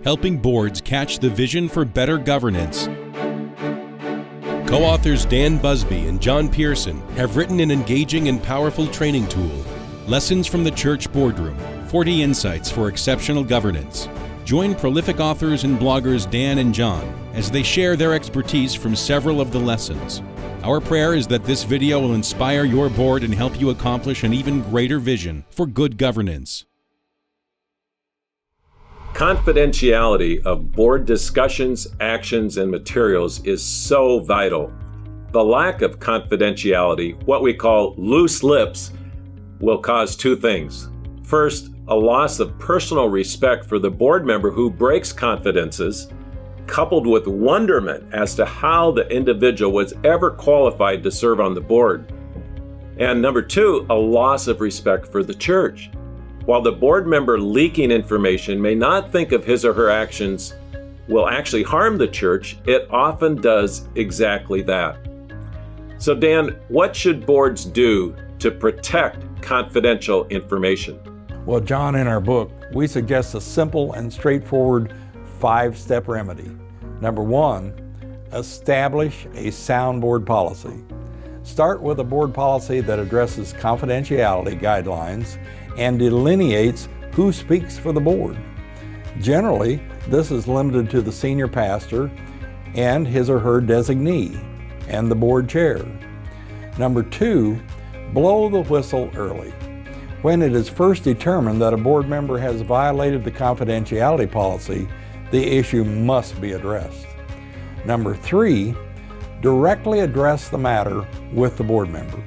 helping boards catch the vision for better governance. Co-authors Dan Busby and John Pearson have written an engaging and powerful training tool, Lessons from the Church Boardroom, 40 Insights for Exceptional Governance. Join prolific authors and bloggers Dan and John as they share their expertise from several of the lessons. Our prayer is that this video will inspire your board and help you accomplish an even greater vision for good governance. Confidentiality of board discussions, actions, and materials is so vital. The lack of confidentiality, what we call loose lips, will cause two things. First, a loss of personal respect for the board member who breaks confidences, coupled with wonderment as to how the individual was ever qualified to serve on the board. And number two, a loss of respect for the church. While the board member leaking information may not think of his or her actions will actually harm the church, it often does exactly that. So Dan, what should boards do to protect confidential information? Well, John, in our book, we suggest a simple and straightforward 5-step remedy. Number 1, establish a sound board policy. Start with a board policy that addresses confidentiality guidelines and delineates who speaks for the board. Generally, this is limited to the senior pastor and his or her designee and the board chair. Number 2, blow the whistle early. When it is first determined that a board member has violated the confidentiality policy, the issue must be addressed. Number 3, directly address the matter with the board member.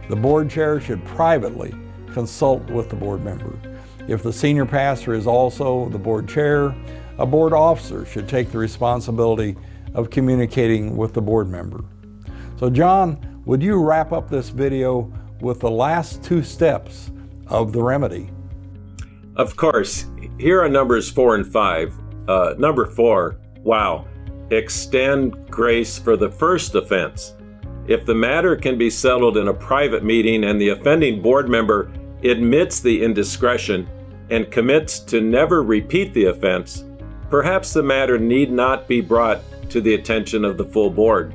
The board chair should privately consult with the board member. If the senior pastor is also the board chair, a board officer should take the responsibility of communicating with the board member. So John, would you wrap up this video with the last 2 steps of the remedy? Of course. Here are numbers 4 and 5. Number 4, wow, extend grace for the first offense. If the matter can be settled in a private meeting and the offending board member admits the indiscretion and commits to never repeat the offense, perhaps the matter need not be brought to the attention of the full board.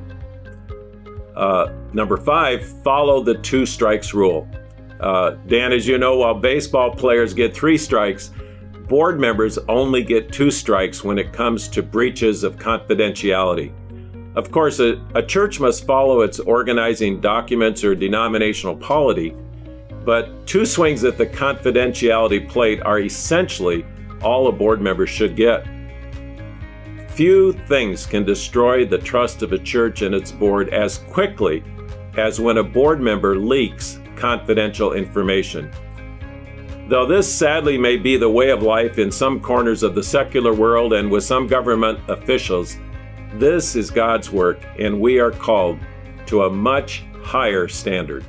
Number 5, follow the 2 strikes rule. Dan, as you know, while baseball players get 3 strikes, board members only get 2 strikes when it comes to breaches of confidentiality. Of course, a church must follow its organizing documents or denominational polity, but 2 swings at the confidentiality plate are essentially all a board member should get. Few things can destroy the trust of a church and its board as quickly as when a board member leaks confidential information. Though this sadly may be the way of life in some corners of the secular world and with some government officials, this is God's work, and we are called to a much higher standard.